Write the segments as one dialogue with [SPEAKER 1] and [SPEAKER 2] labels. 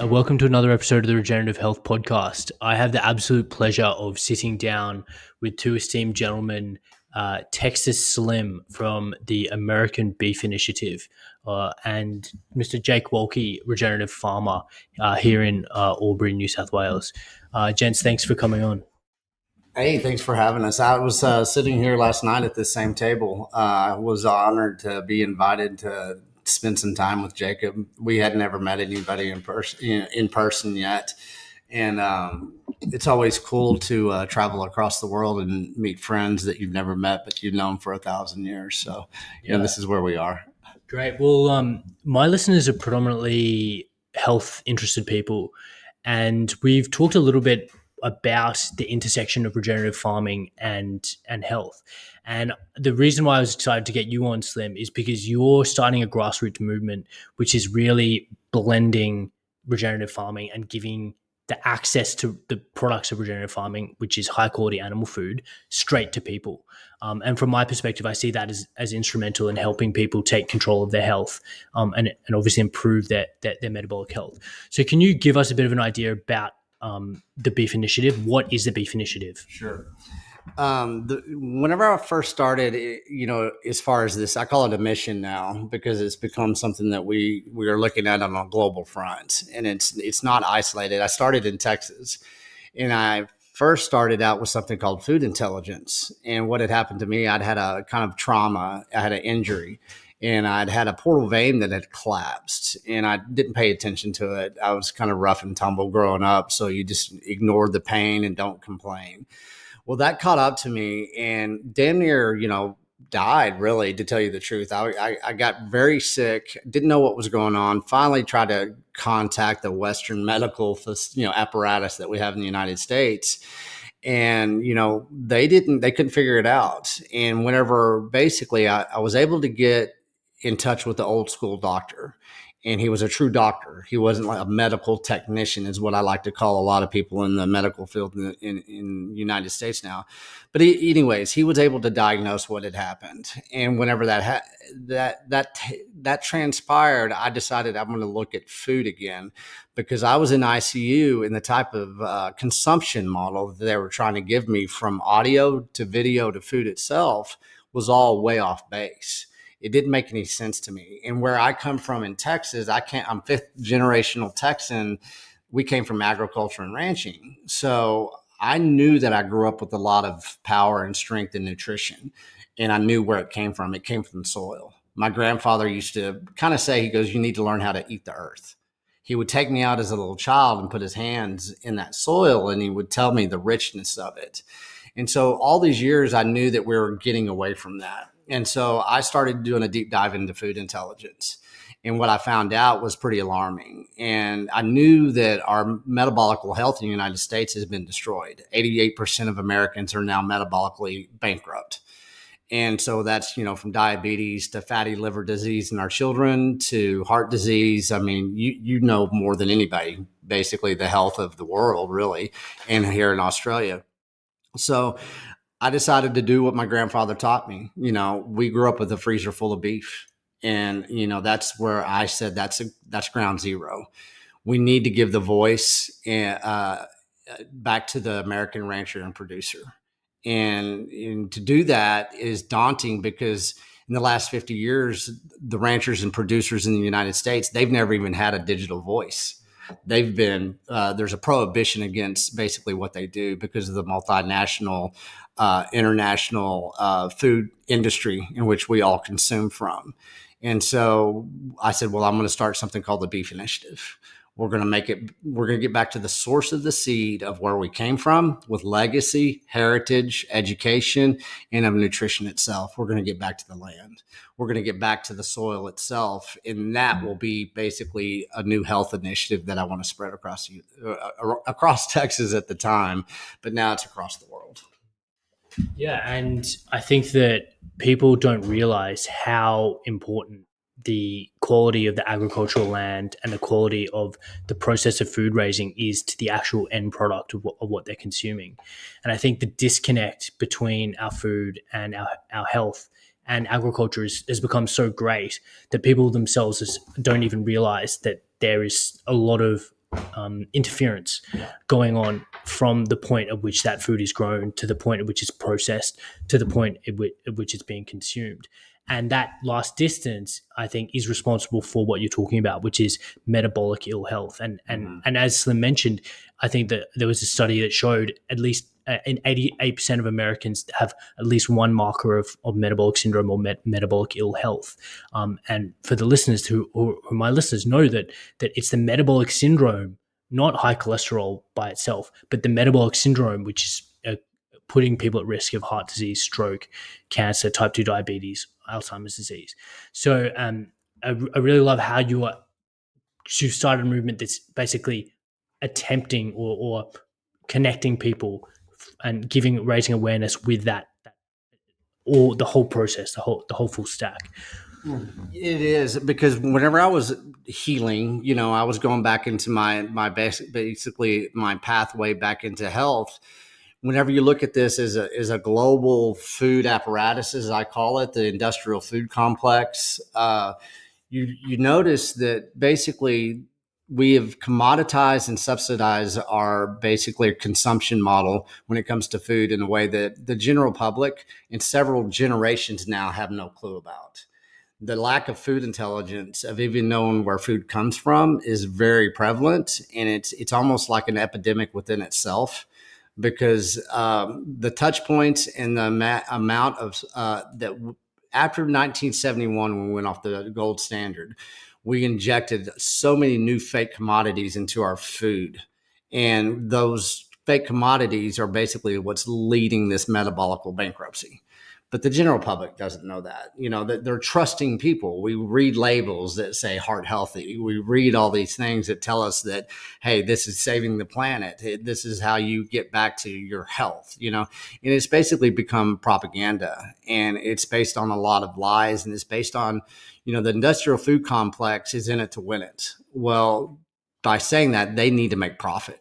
[SPEAKER 1] Welcome to another episode of the Regenerative Health Podcast. I have the absolute pleasure of sitting down with two esteemed gentlemen, Texas Slim from the American Beef Initiative and Mr. Jake Wolki, Regenerative Farmer here in Albury, New South Wales. Gents, thanks for coming on.
[SPEAKER 2] Hey, thanks for having us. I was sitting here last night at this same table. I was honored to be invited to spend some time with Jacob. We had never met anybody in person yet, and it's always cool to travel across the world and meet friends that you've never met but you've known for 1,000 years. So, this is where we are.
[SPEAKER 1] Great. Well, my listeners are predominantly health interested people, and we've talked a little bit about the intersection of regenerative farming and health. And the reason why I was excited to get you on, Slim, is because you're starting a grassroots movement which is really blending regenerative farming and giving the access to the products of regenerative farming, which is high quality animal food, straight to people. And from my perspective, I see that as instrumental in helping people take control of their health and obviously improve their metabolic health. So can you give us a bit of an idea about the Beef Initiative? What is the Beef Initiative?
[SPEAKER 2] Sure. Whenever I first started, as far as this, I call it a mission now because it's become something that we are looking at on a global front, and it's not isolated. I started in Texas, and I first started out with something called food intelligence. And what had happened to me, I'd had a kind of trauma. I had an injury, and I'd had a portal vein that had collapsed, and I didn't pay attention to it. I was kind of rough and tumble growing up, so you just ignore the pain and don't complain. Well, that caught up to me and damn near, died, really, to tell you the truth. I got very sick, didn't know what was going on, finally tried to contact the Western medical, apparatus that we have in the United States. And, they couldn't figure it out. And whenever basically I was able to get in touch with the old school doctor, and he was a true doctor. He wasn't like a medical technician, is what I like to call a lot of people in the medical field in the United States now. But anyways, he was able to diagnose what had happened. And whenever that transpired, I decided I'm going to look at food again, because I was in ICU, and the type of consumption model that they were trying to give me, from audio to video to food itself, was all way off base. It didn't make any sense to me. And where I come from in Texas, I'm fifth generational Texan. We came from agriculture and ranching. So I knew that I grew up with a lot of power and strength and nutrition. And I knew where it came from. It came from soil. My grandfather used to kind of say, he goes, you need to learn how to eat the earth. He would take me out as a little child and put his hands in that soil, and he would tell me the richness of it. And so all these years, I knew that we were getting away from that. And so I started doing a deep dive into food intelligence. And what I found out was pretty alarming. And I knew that our metabolic health in the United States has been destroyed. 88% of Americans are now metabolically bankrupt. And so that's, from diabetes to fatty liver disease in our children to heart disease. I mean, you know more than anybody, basically, the health of the world, really, and here in Australia. So I decided to do what my grandfather taught me. We grew up with a freezer full of beef. And, that's where I said, that's ground zero. We need to give the voice back to the American rancher and producer. And to do that is daunting, because in the last 50 years, the ranchers and producers in the United States, they've never even had a digital voice. They've been, there's a prohibition against basically what they do because of the multinational, international food industry in which we all consume from. And so I said, well, I'm going to start something called the Beef Initiative. We're going to get back to the source of the seed of where we came from, with legacy, heritage, education, and of nutrition itself. We're going to get back to the land. We're going to get back to the soil itself. And that will be basically a new health initiative that I want to spread across Texas at the time, but now it's across the world.
[SPEAKER 1] Yeah, and I think that people don't realize how important the quality of the agricultural land and the quality of the process of food raising is to the actual end product of what they're consuming. And I think the disconnect between our food and our health and agriculture has become so great that people themselves don't even realize that there is a lot of interference going on from the point at which that food is grown to the point at which it's processed to the point at which it's being consumed. And that last distance, I think, is responsible for what you're talking about, which is metabolic ill health. And as Slim mentioned, I think that there was a study that showed at least in 88% of Americans have at least one marker of metabolic syndrome or metabolic ill health. And for the listeners who my listeners know that it's the metabolic syndrome, not high cholesterol by itself, but the metabolic syndrome, which is putting people at risk of heart disease, stroke, cancer, type 2 diabetes, Alzheimer's disease. So I really love how you've started a movement that's basically attempting or connecting people and raising awareness with that or the whole process, the whole full stack.
[SPEAKER 2] It is, because whenever I was healing, I was going back into my basically my pathway back into health. Whenever you look at this as a global food apparatus, as I call it, the industrial food complex, you notice that basically we have commoditized and subsidized our basically consumption model when it comes to food in a way that the general public and several generations now have no clue about. The lack of food intelligence of even knowing where food comes from is very prevalent, and it's almost like an epidemic within itself, because the touch points and the amount of that after 1971, when we went off the gold standard, we injected so many new fake commodities into our food, and those fake commodities are basically what's leading this metabolic bankruptcy. But the general public doesn't know that. That they're trusting people. We read labels that say heart healthy. We read all these things that tell us that, hey, this is saving the planet. This is how you get back to your health, and it's basically become propaganda, and it's based on a lot of lies, and it's based on, the industrial food complex is in it to win it. Well, by saying that, they need to make profit.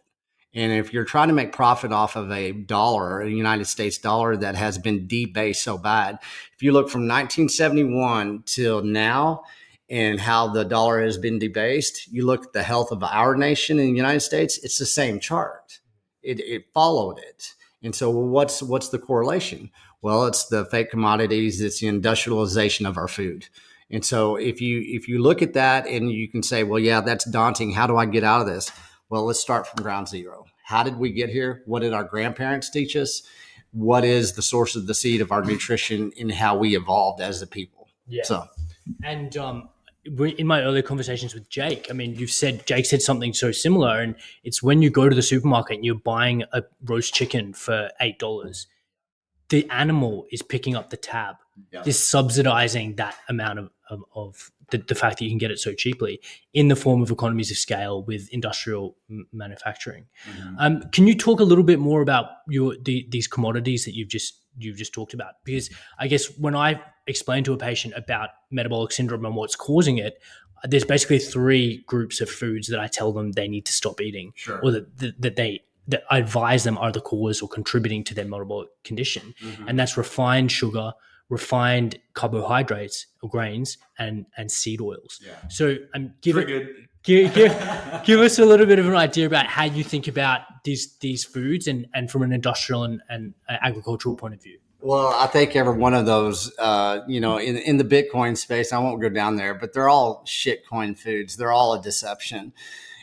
[SPEAKER 2] And if you're trying to make profit off of a dollar, a United States dollar that has been debased so bad, if you look from 1971 till now and how the dollar has been debased, you look at the health of our nation in the United States, it's the same chart. It followed it. And so what's the correlation? Well, it's the fake commodities. It's the industrialization of our food. And so if you look at that and you can say, well, yeah, that's daunting. How do I get out of this? Well, let's start from ground zero. How did we get here? What did our grandparents teach us? What is the source of the seed of our nutrition and how we evolved as a people?
[SPEAKER 1] Yeah. And in my earlier conversations with Jake, I mean, Jake said something so similar, and it's when you go to the supermarket and you're buying a roast chicken for $8, the animal is picking up the tab, is subsidizing that amount of the fact that you can get it so cheaply in the form of economies of scale with industrial manufacturing. Can you talk a little bit more about these commodities that you've just talked about? Because I guess when I explain to a patient about metabolic syndrome and what's causing it, there's basically three groups of foods that I tell them they need to stop eating, or that I advise them are the cause or contributing to their metabolic condition. And that's refined sugar, refined carbohydrates or grains, and seed oils. So give us a little bit of an idea about how you think about these foods and from an industrial and agricultural point of view.
[SPEAKER 2] Well, I think every one of those, in the Bitcoin space, I won't go down there, but they're all shitcoin foods. They're all a deception.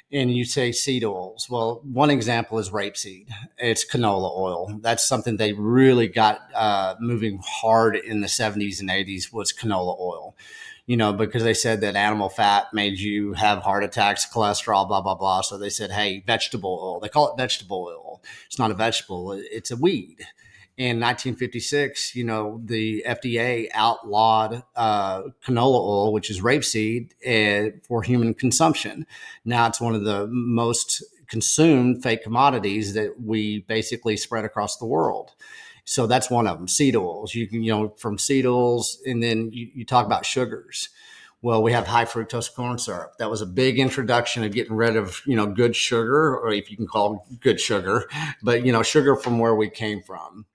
[SPEAKER 2] And you say seed oils. Well, one example is rapeseed. It's canola oil. That's something they really got moving hard in the 70s and 80s was canola oil, because they said that animal fat made you have heart attacks, cholesterol, blah, blah, blah. So they said, hey, vegetable oil. They call it vegetable oil. It's not a vegetable. It's a weed. In 1956, the FDA outlawed canola oil, which is rapeseed, for human consumption. Now it's one of the most consumed fake commodities that we basically spread across the world. So that's one of them, seed oils. You can, from seed oils, and then you talk about sugars. Well, we have high fructose corn syrup. That was a big introduction of getting rid of, good sugar, or if you can call it good sugar, but, sugar from where we came from.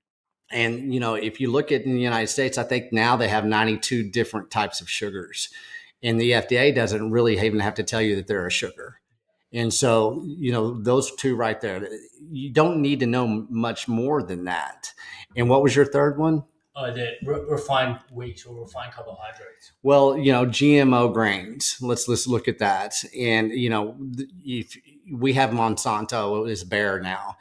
[SPEAKER 2] And, if you look at in the United States, I think now they have 92 different types of sugars, and the FDA doesn't really even have to tell you that they're a sugar. And so, those two right there, you don't need to know much more than that. And what was your third one?
[SPEAKER 1] The refined wheat or refined carbohydrates.
[SPEAKER 2] Well, GMO grains. Let's look at that. And if we have Monsanto is Bayer now.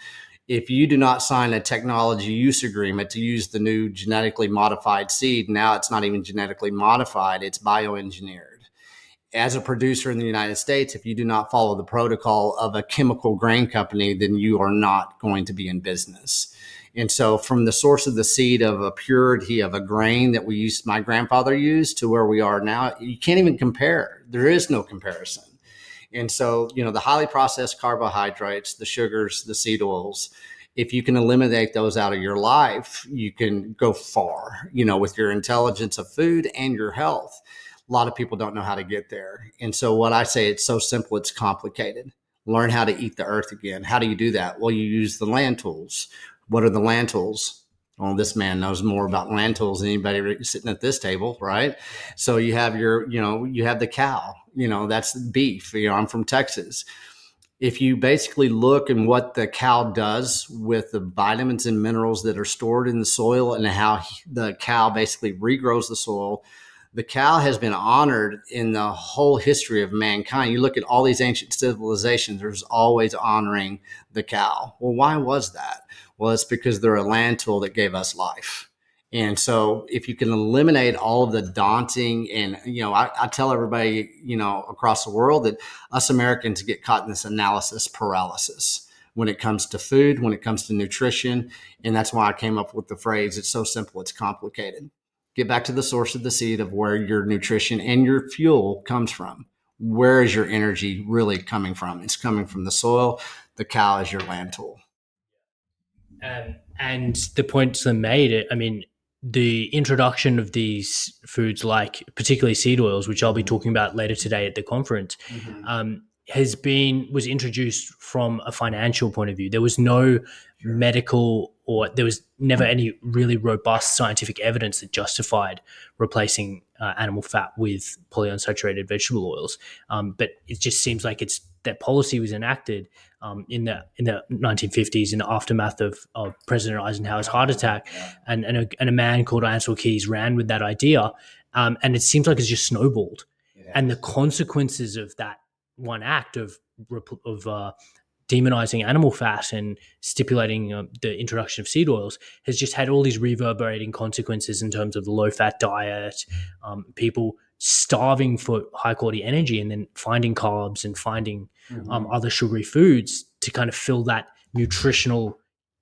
[SPEAKER 2] If you do not sign a technology use agreement to use the new genetically modified seed, now it's not even genetically modified; it's bioengineered. As a producer in the United States, if you do not follow the protocol of a chemical grain company, then you are not going to be in business. And so, from the source of the seed of a purity of a grain that my grandfather used, to where we are now, you can't even compare. There is no comparison. And so, the highly processed carbohydrates, the sugars, the seed oils, if you can eliminate those out of your life, you can go far, with your intelligence of food and your health. A lot of people don't know how to get there. And so, what I say, it's so simple, it's complicated. Learn how to eat the earth again. How do you do that? Well, you use the land tools. What are the land tools? Well, this man knows more about land tools than anybody sitting at this table, right? So you have you have the cow, that's beef. I'm from Texas. If you basically look and what the cow does with the vitamins and minerals that are stored in the soil and how the cow basically regrows the soil, the cow has been honored in the whole history of mankind. You look at all these ancient civilizations, there's always honoring the cow. Well, why was that? Well, it's because they're a land tool that gave us life. And so if you can eliminate all of the daunting and, I tell everybody, across the world that us Americans get caught in this analysis paralysis when it comes to food, when it comes to nutrition. And that's why I came up with the phrase, it's so simple, it's complicated. Get back to the source of the seed of where your nutrition and your fuel comes from. Where is your energy really coming from? It's coming from the soil. The cow is your land tool.
[SPEAKER 1] And the points they made, I mean, the introduction of these foods, like particularly seed oils, which I'll be talking about later today at the conference, was introduced from a financial point of view. There was no medical, or there was never any really robust scientific evidence that justified replacing animal fat with polyunsaturated vegetable oils. But it just seems like that policy was enacted in the 1950s in the aftermath of President Eisenhower's heart attack, and a man called Ansel Keys ran with that idea, and it seems like it's just snowballed, and the consequences of that one act of demonizing animal fat and stipulating the introduction of seed oils has just had all these reverberating consequences in terms of the low-fat diet, people starving for high-quality energy and then finding carbs and finding other sugary foods to kind of fill that nutritional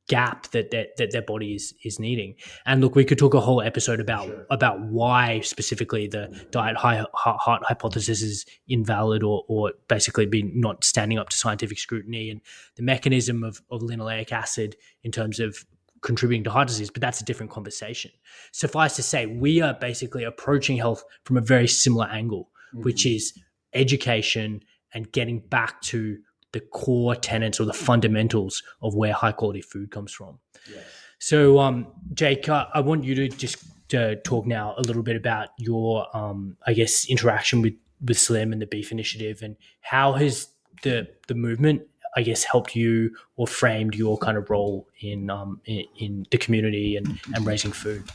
[SPEAKER 1] gap that their body is needing. And look, we could talk a whole episode about why specifically the diet heart hypothesis is invalid or basically be not standing up to scientific scrutiny, and the mechanism of linoleic acid in terms of contributing to heart disease, but that's a different conversation. Suffice to say, we are basically approaching health from a very similar angle, which is education and getting back to the core tenets or the fundamentals of where high quality food comes from. Yes. So, Jake, I want you to just talk now a little bit about your, I guess, interaction with Slim and the Beef Initiative, and how has the movement, I guess, helped you or framed your kind of role in the community and raising food.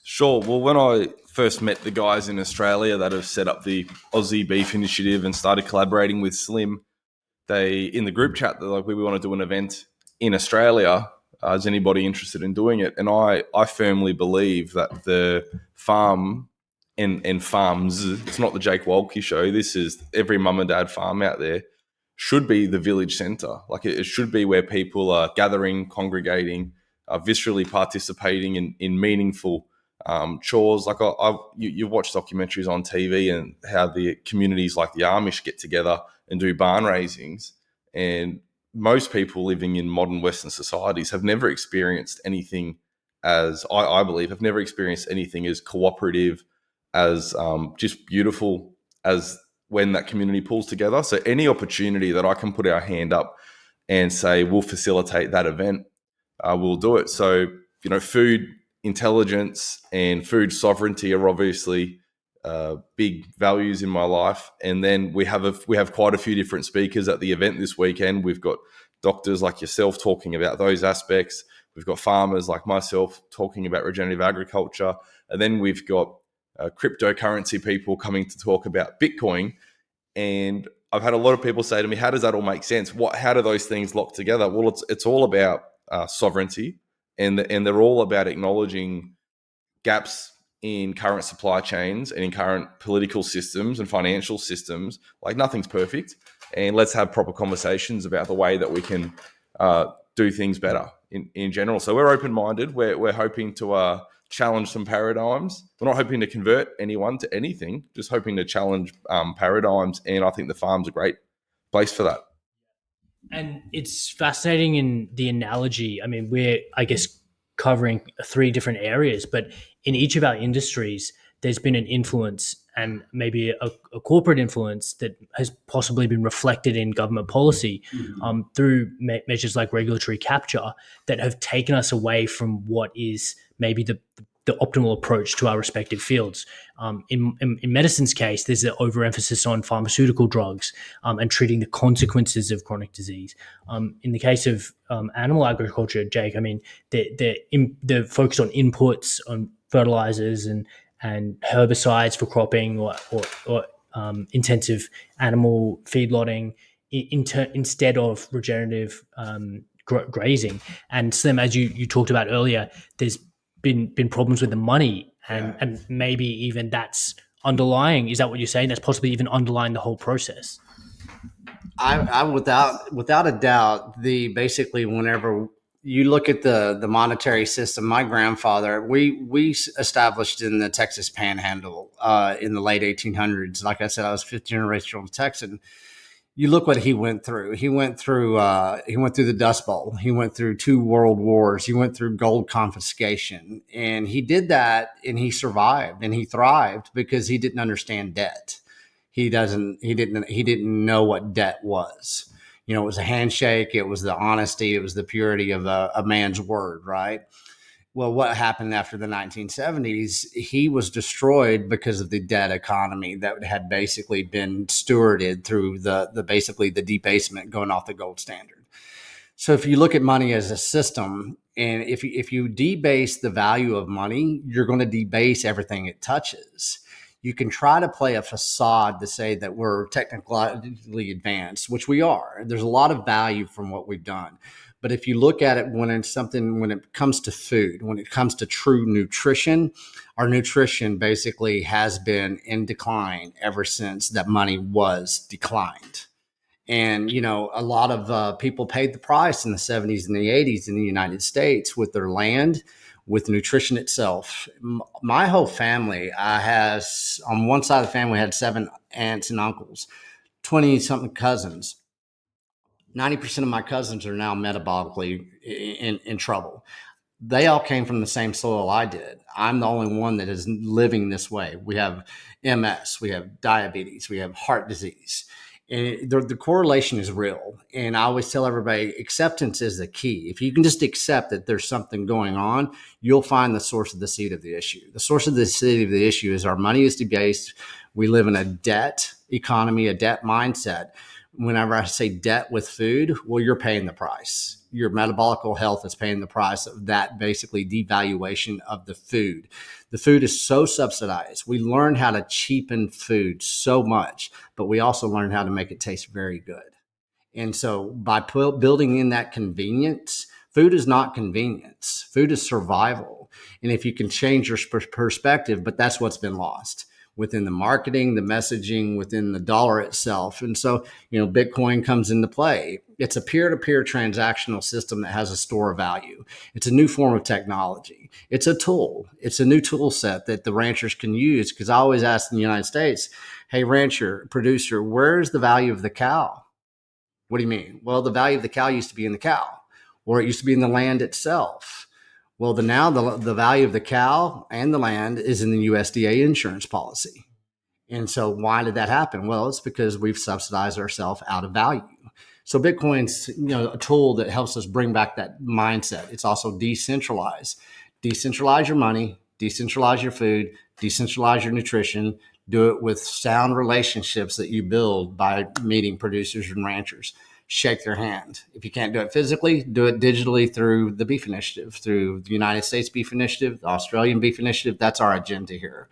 [SPEAKER 3] Sure. Well, when I first met the guys in Australia that have set up the Aussie Beef Initiative and started collaborating with Slim, they, in the group chat, they're like, we want to do an event in Australia. Is anybody interested in doing it? And I firmly believe that the farm and farms, it's not the Jake Wolki show. This is every mum and dad farm out there should be the village centre. Like it should be where people are gathering, congregating, viscerally participating in meaningful chores. Like you watch documentaries on TV and how the communities like the Amish get together and do barn raisings, and most people living in modern Western societies have never experienced anything as I believe have never experienced anything as cooperative, as just beautiful as when that community pulls together. So any opportunity that I can put our hand up and say we'll facilitate that event, we'll do it. So food intelligence and food sovereignty are obviously big values in my life. And then we have quite a few different speakers at the event this weekend. We've got doctors like yourself talking about those aspects. We've got farmers like myself talking about regenerative agriculture. And then we've got cryptocurrency people coming to talk about Bitcoin. And I've had a lot of people say to me, how does that all make sense? How do those things lock together? Well, it's all about sovereignty, and they're all about acknowledging gaps in current supply chains and in current political systems and financial systems. Like, nothing's perfect, and let's have proper conversations about the way that we can do things better in general. So we're open-minded. We're hoping to challenge some paradigms. We're not hoping to convert anyone to anything, just hoping to challenge paradigms. And I think the farm's a great place for that.
[SPEAKER 1] And it's fascinating in the analogy. I mean, we're, I guess, covering 3 different areas, but in each of our industries, there's been an influence, and maybe a corporate influence that has possibly been reflected in government policy through measures like regulatory capture that have taken us away from what is maybe the optimal approach to our respective fields. In medicine's case, there's an overemphasis on pharmaceutical drugs and treating the consequences of chronic disease. In the case of animal agriculture, Jake, I mean, the focus on inputs, on fertilizers and herbicides for cropping or intensive animal feedlotting instead of regenerative grazing. And Slim, as you talked about earlier, there's been problems with the money, and maybe even that's underlying. Is that what you're saying? That's possibly even underlying the whole process.
[SPEAKER 2] I without a doubt, basically whenever you look at the monetary system, my grandfather, we established in the Texas Panhandle in the late 1800s. Like I said, I was fifth generation Texan. You look what he went through. He went through the Dust Bowl. He went through 2 world wars. He went through gold confiscation, and he did that, and he survived, and he thrived because he didn't understand debt. He didn't know what debt was. You know, it was a handshake. It was the honesty. It was the purity of a man's word, right? Well, what happened after the 1970s? He was destroyed because of the debt economy that had basically been stewarded through the basically the debasement going off the gold standard. So if you look at money as a system, and if you debase the value of money, you're going to debase everything it touches. You can try to play a facade to say that we're technologically advanced, which we are. There's a lot of value from what we've done. But if you look at it when it comes to food, when it comes to true nutrition, our nutrition basically has been in decline ever since that money was declined. And, you know, a lot of people paid the price in the 70s and the 80s in the United States with their land, with nutrition itself. My whole family, on one side of the family, I had 7 aunts and uncles, 20 something cousins. 90% of my cousins are now metabolically in trouble. They all came from the same soil I did. I'm the only one that is living this way. We have MS, we have diabetes, we have heart disease. And the correlation is real. And I always tell everybody, acceptance is the key. If you can just accept that there's something going on, you'll find the source of the seed of the issue. The source of the seed of the issue is our money is debased. We live in a debt economy, a debt mindset. Whenever I say debt with food, well, you're paying the price. Your metabolic health is paying the price of that basically devaluation of the food. The food is so subsidized. We learn how to cheapen food so much, but we also learn how to make it taste very good. And so by building in that convenience, food is not convenience. Food is survival. And if you can change your perspective, but that's what's been lost within the marketing, the messaging, within the dollar itself. And so, you know, Bitcoin comes into play. It's a peer-to-peer transactional system that has a store of value. It's a new form of technology. It's a tool. It's a new tool set that the ranchers can use. Because I always ask in the United States, hey, rancher, producer, where's the value of the cow? What do you mean? Well, the value of the cow used to be in the cow, or it used to be in the land itself. Well, now the value of the cow and the land is in the USDA insurance policy. And so why did that happen? Well, it's because we've subsidized ourselves out of value. So Bitcoin's, you know, a tool that helps us bring back that mindset. It's also decentralized. Decentralize your money, decentralize your food, decentralize your nutrition, Do it with sound relationships that you build by meeting producers and ranchers. Shake their hand. If you can't do it physically, do it digitally through the Beef Initiative, through the United States Beef Initiative, the Australian Beef Initiative. That's our agenda here,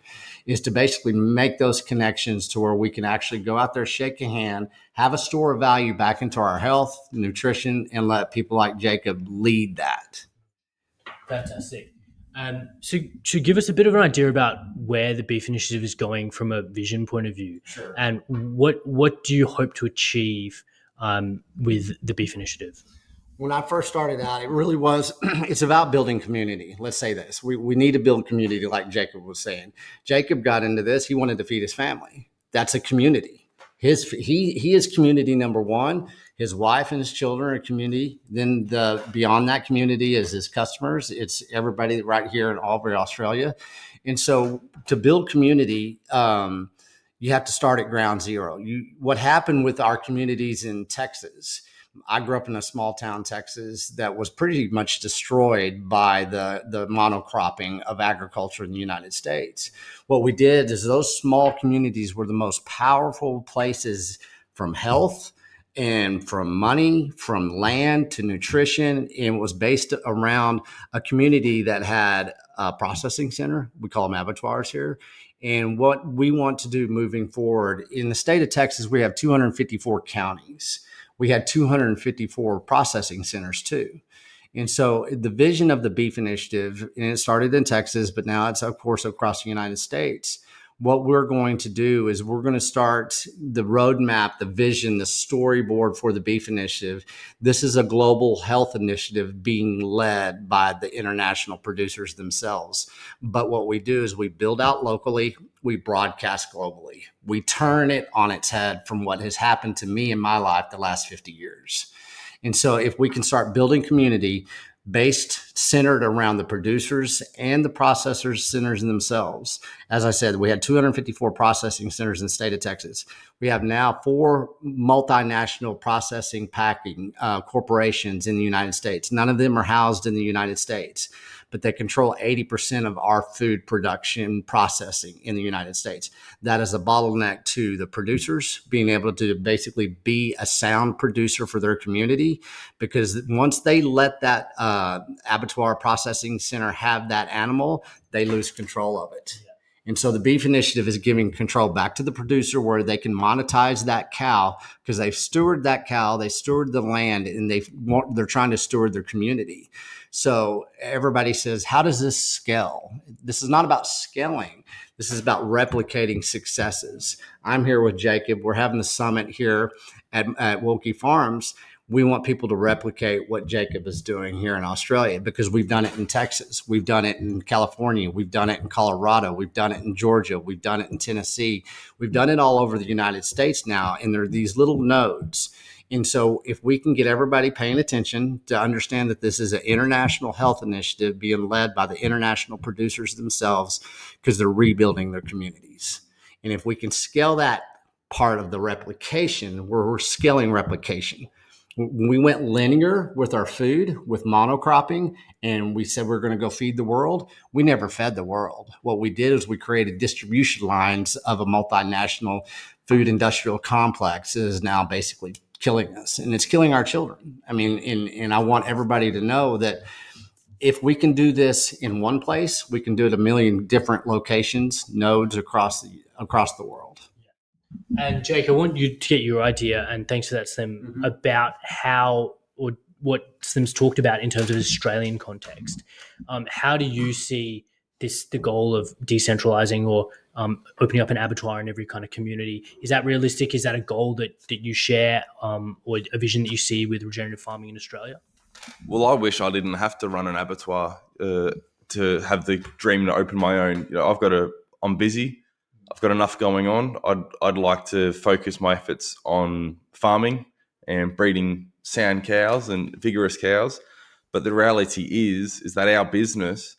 [SPEAKER 2] is to basically make those connections to where we can actually go out there, shake a hand, have a store of value back into our health, nutrition, and let people like Jacob lead that.
[SPEAKER 1] Fantastic. So to give us a bit of an idea about where the Beef Initiative is going from a vision point of view,
[SPEAKER 2] Sure.
[SPEAKER 1] and what do you hope to achieve with the Beef Initiative?
[SPEAKER 2] When I first started out, it really was, it's about building community. Let's say this. We need to build community, like Jacob was saying. Jacob got into this. He wanted to feed his family. That's a community. He is community number one. His wife and his children are community. Then beyond that community is his customers. It's everybody right here in Albury, Australia. And so to build community, you have to start at ground zero. What happened with our communities in Texas? I grew up in a small town, Texas, that was pretty much destroyed by the monocropping of agriculture in the United States. What we did is those small communities were the most powerful places from health and from money, from land to nutrition. And it was based around a community that had a processing center. We call them abattoirs here. And what we want to do moving forward in the state of Texas, we have 254 counties. We had 254 processing centers too. And so the vision of the Beef Initiative, and it started in Texas, but now it's, of course, across the United States. What we're going to do is we're going to start the roadmap, the vision, the storyboard for the Beef Initiative. This is a global health initiative being led by the international producers themselves. But what we do is we build out locally, we broadcast globally. We turn it on its head from what has happened to me in my life the last 50 years. And so if we can start building community based, centered around the producers and the processors centers in themselves. As I said, we had 254 processing centers in the state of Texas. We have now 4 multinational processing packing corporations in the United States. None of them are housed in the United States, but they control 80% of our food production processing in the United States. That is a bottleneck to the producers being able to basically be a sound producer for their community, because once they let that abattoir processing center have that animal, they lose control of it. Yeah. And so the Beef Initiative is giving control back to the producer where they can monetize that cow because they've stewarded that cow, they steward the land, and they're trying to steward their community. So everybody says, how does this scale? This is not about scaling. This is about replicating successes. I'm here with Jacob. We're having the summit here at Wolki Farms. We want people to replicate what Jacob is doing here in Australia because we've done it in Texas. We've done it in California. We've done it in Colorado. We've done it in Georgia. We've done it in Tennessee. We've done it all over the United States now. And there are these little nodes. And so if we can get everybody paying attention to understand that this is an international health initiative being led by the international producers themselves because they're rebuilding their communities. And if we can scale that part of the replication, where we're scaling replication. We went linear with our food, with monocropping, and we said we're going to go feed the world. We never fed the world. What we did is we created distribution lines of a multinational food industrial complex that is now basically killing us, and it's killing our children. I mean, and I want everybody to know that if we can do this in one place, we can do it a million different locations, nodes across the world.
[SPEAKER 1] And Jake, I want you to get your idea, and thanks for that, Slim, about how or what Slim's talked about in terms of Australian context. How do you see the goal of decentralizing or opening up an abattoir in every kind of community? Is that realistic? Is that a goal that you share or a vision that you see with regenerative farming in Australia?
[SPEAKER 3] Well, I wish I didn't have to run an abattoir to have the dream to open my own. I'm busy. I've got enough going on. I'd like to focus my efforts on farming and breeding sound cows and vigorous cows. But the reality is that our business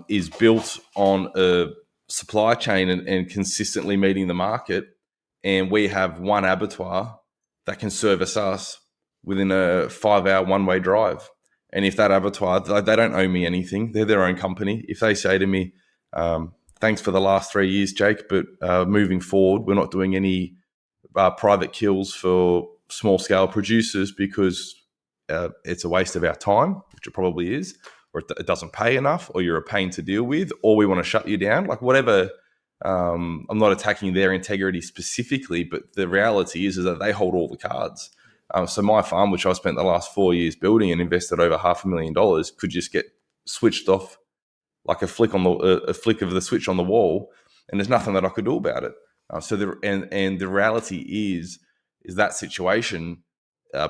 [SPEAKER 3] is built on a supply chain and consistently meeting the market. And we have one abattoir that can service us within a 5-hour one-way drive. And if that abattoir, they don't owe me anything. They're their own company. If they say to me, thanks for the last 3 years, Jake, but moving forward, we're not doing any private kills for small scale producers because it's a waste of our time, which it probably is, or it doesn't pay enough, or you're a pain to deal with, or we want to shut you down. Like whatever. I'm not attacking their integrity specifically, but the reality is that they hold all the cards. So my farm, which I spent the last 4 years building and invested over $500,000, could just get switched off like a flick of the switch on the wall, and there's nothing that I could do about it. The reality is that situation.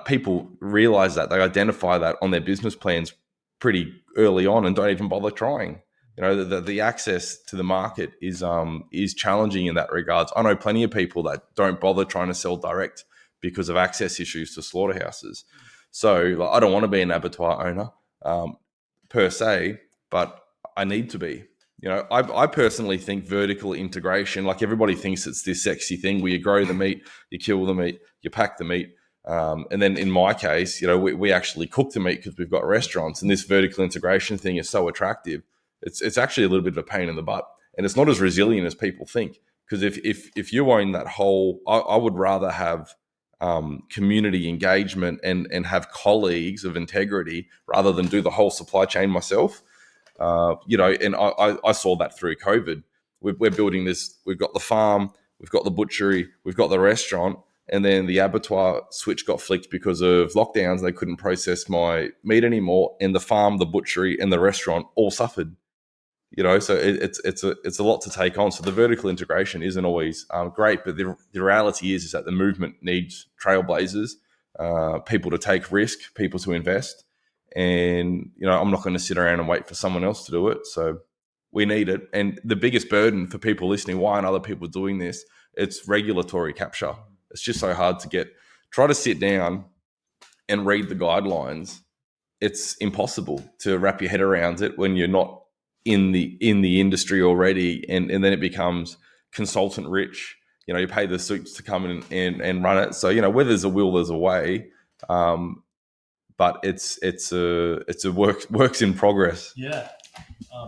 [SPEAKER 3] People realize that, they identify that on their business plans pretty early on and don't even bother trying. You know, the access to the market is challenging in that regards. I know plenty of people that don't bother trying to sell direct because of access issues to slaughterhouses. So like, I don't want to be an abattoir owner per se, but I need to be. You know, I personally think vertical integration, like everybody thinks it's this sexy thing where you grow the meat, you kill the meat, you pack the meat. And then in my case, you know, we actually cook the meat because we've got restaurants, and this vertical integration thing is so attractive. It's actually a little bit of a pain in the butt, and it's not as resilient as people think. Because if you own that whole, I would rather have community engagement and have colleagues of integrity rather than do the whole supply chain myself. You know, and I saw that through COVID. We're building this. We've got the farm, we've got the butchery, we've got the restaurant, and then the abattoir switch got flicked because of lockdowns. They couldn't process my meat anymore, and the farm, the butchery, and the restaurant all suffered. You know, so it's a lot to take on. So the vertical integration isn't always great, but the reality is that the movement needs trailblazers, people to take risk, people to invest. And, you know, I'm not going to sit around and wait for someone else to do it. So we need it. And the biggest burden for people listening, why aren't other people doing this? It's regulatory capture. It's just so hard to get. Try to sit down and read the guidelines. It's impossible to wrap your head around it when you're not in the industry already. And then it becomes consultant rich. You know, you pay the suits to come in and run it. So, you know, where there's a will, there's a way. But it's a works in progress.
[SPEAKER 1] Yeah.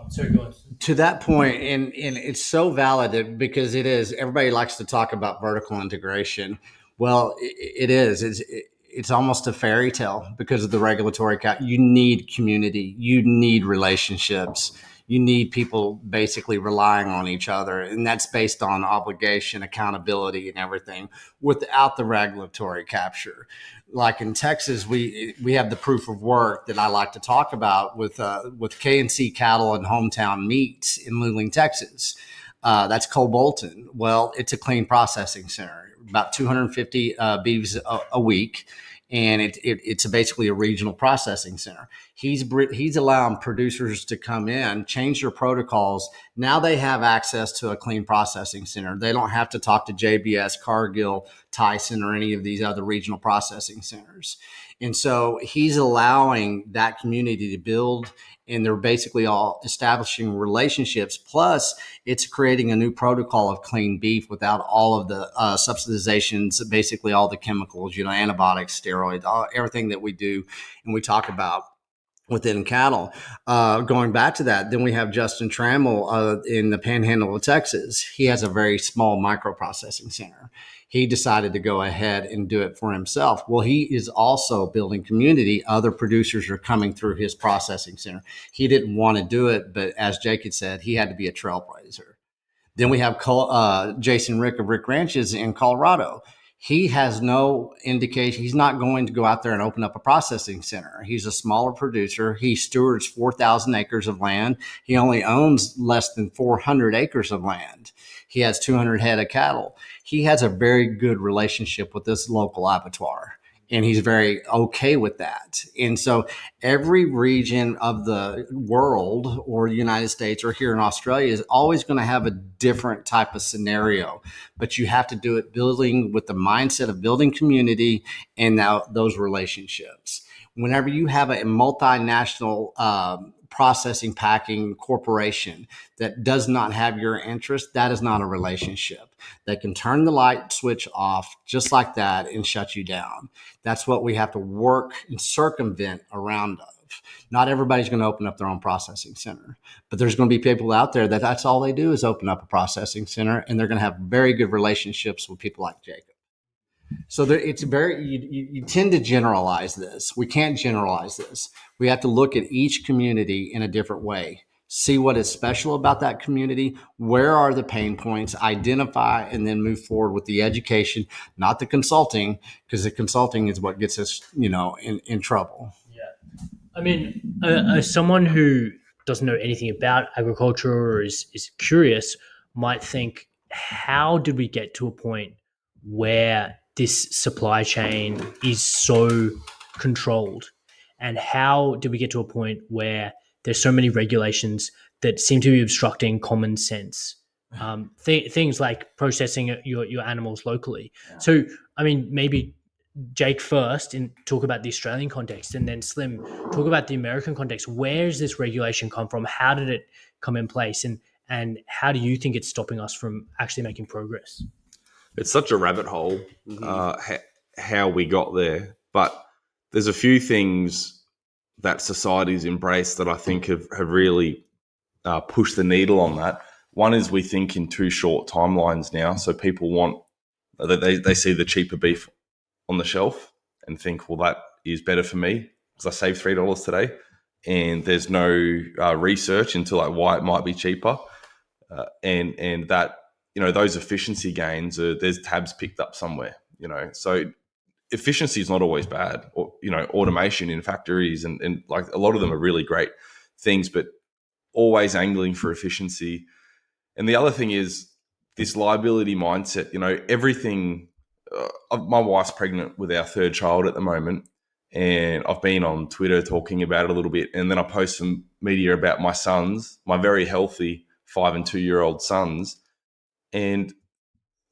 [SPEAKER 1] Sorry, go on.
[SPEAKER 2] To that point, and it's so valid because it is. Everybody likes to talk about vertical integration. Well, it is. It's almost a fairy tale because of the regulatory cap. You need community. You need relationships. You need people basically relying on each other. And that's based on obligation, accountability, and everything without the regulatory capture. Like in Texas, we have the proof of work that I like to talk about with K&C Cattle and Hometown Meats in Luling, Texas. That's Cole Bolton. Well, it's a clean processing center, about 250 beeves a week. And it's basically a regional processing center. He's allowing producers to come in, change their protocols. Now they have access to a clean processing center. They don't have to talk to JBS, Cargill, Tyson, or any of these other regional processing centers. And so he's allowing that community to build, and they're basically all establishing relationships. Plus, it's creating a new protocol of clean beef without all of the subsidizations, basically all the chemicals, you know, antibiotics, steroids, everything that we do and we talk about within cattle. Going back to that, then we have Justin Trammell in the Panhandle of Texas. He has a very small microprocessing center. He decided to go ahead and do it for himself. Well, he is also building community. Other producers are coming through his processing center. He didn't want to do it, but as Jake had said, he had to be a trailblazer. Then we have Jason Rick of Rick Ranches in Colorado. He has no indication. He's not going to go out there and open up a processing center. He's a smaller producer. He stewards 4,000 acres of land. He only owns less than 400 acres of land. He has 200 head of cattle. He has a very good relationship with this local abattoir, and he's very okay with that. And so every region of the world or the United States or here in Australia is always going to have a different type of scenario, but you have to do it building with the mindset of building community and now those relationships. Whenever you have a multinational processing packing corporation that does not have your interest, that is not a relationship. They can turn the light switch off just like that and shut you down. That's what we have to work and circumvent around of. Not everybody's going to open up their own processing center, but there's going to be people out there that that's all they do is open up a processing center, and they're going to have very good relationships with people like Jacob. So there, it's very, you tend to generalize this. We can't generalize this. We have to look at each community in a different way, see what is special about that community, where are the pain points, identify, and then move forward with the education, not the consulting, because the consulting is what gets us, in trouble.
[SPEAKER 1] Yeah. I mean, as someone who doesn't know anything about agriculture or is curious might think, how did we get to a point where this supply chain is so controlled? And how did we get to a point where there's so many regulations that seem to be obstructing common sense? Things like processing your animals locally. So, I mean, maybe Jake first and talk about the Australian context, and then Slim talk about the American context. Where does this regulation come from? How did it come in place? And how do you think it's stopping us from actually making progress?
[SPEAKER 3] It's such a rabbit hole, how we got there. But there's a few things that society's embraced that I think have really pushed the needle on that. One is we think in too short timelines now. So people want, they see the cheaper beef on the shelf and think, well, that is better for me because I saved $3 today. And there's no research into like why it might be cheaper. And that, those efficiency gains, there's tabs picked up somewhere, so efficiency is not always bad, or, automation in factories and like a lot of them are really great things, but always angling for efficiency. And the other thing is this liability mindset, everything, my wife's pregnant with our third child at the moment. And I've been on Twitter talking about it a little bit. And then I post some media about my sons, my very healthy 5 and 2-year-old sons, and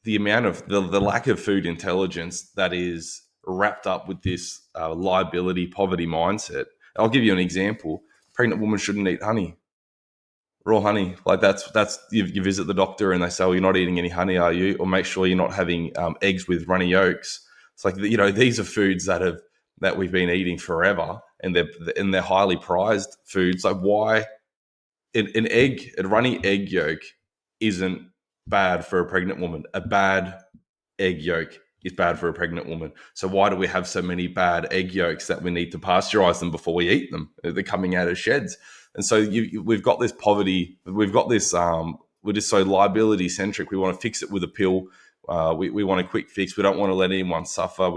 [SPEAKER 3] the amount of the lack of food intelligence that is wrapped up with this liability, poverty mindset. I'll give you an example. Pregnant women shouldn't eat honey, raw honey. Like that's you visit the doctor and they say, well, you're not eating any honey, are you? Or make sure you're not having eggs with runny yolks. It's like, these are foods that we've been eating forever, and they're highly prized foods. Like why a runny egg yolk isn't bad for a pregnant woman. A bad egg yolk is bad for a pregnant woman. So why do we have so many bad egg yolks that we need to pasteurize them before we eat them? They're coming out of sheds. And so we've got this poverty. We've got this, we're just so liability centric. We want to fix it with a pill. We want a quick fix. We don't want to let anyone suffer.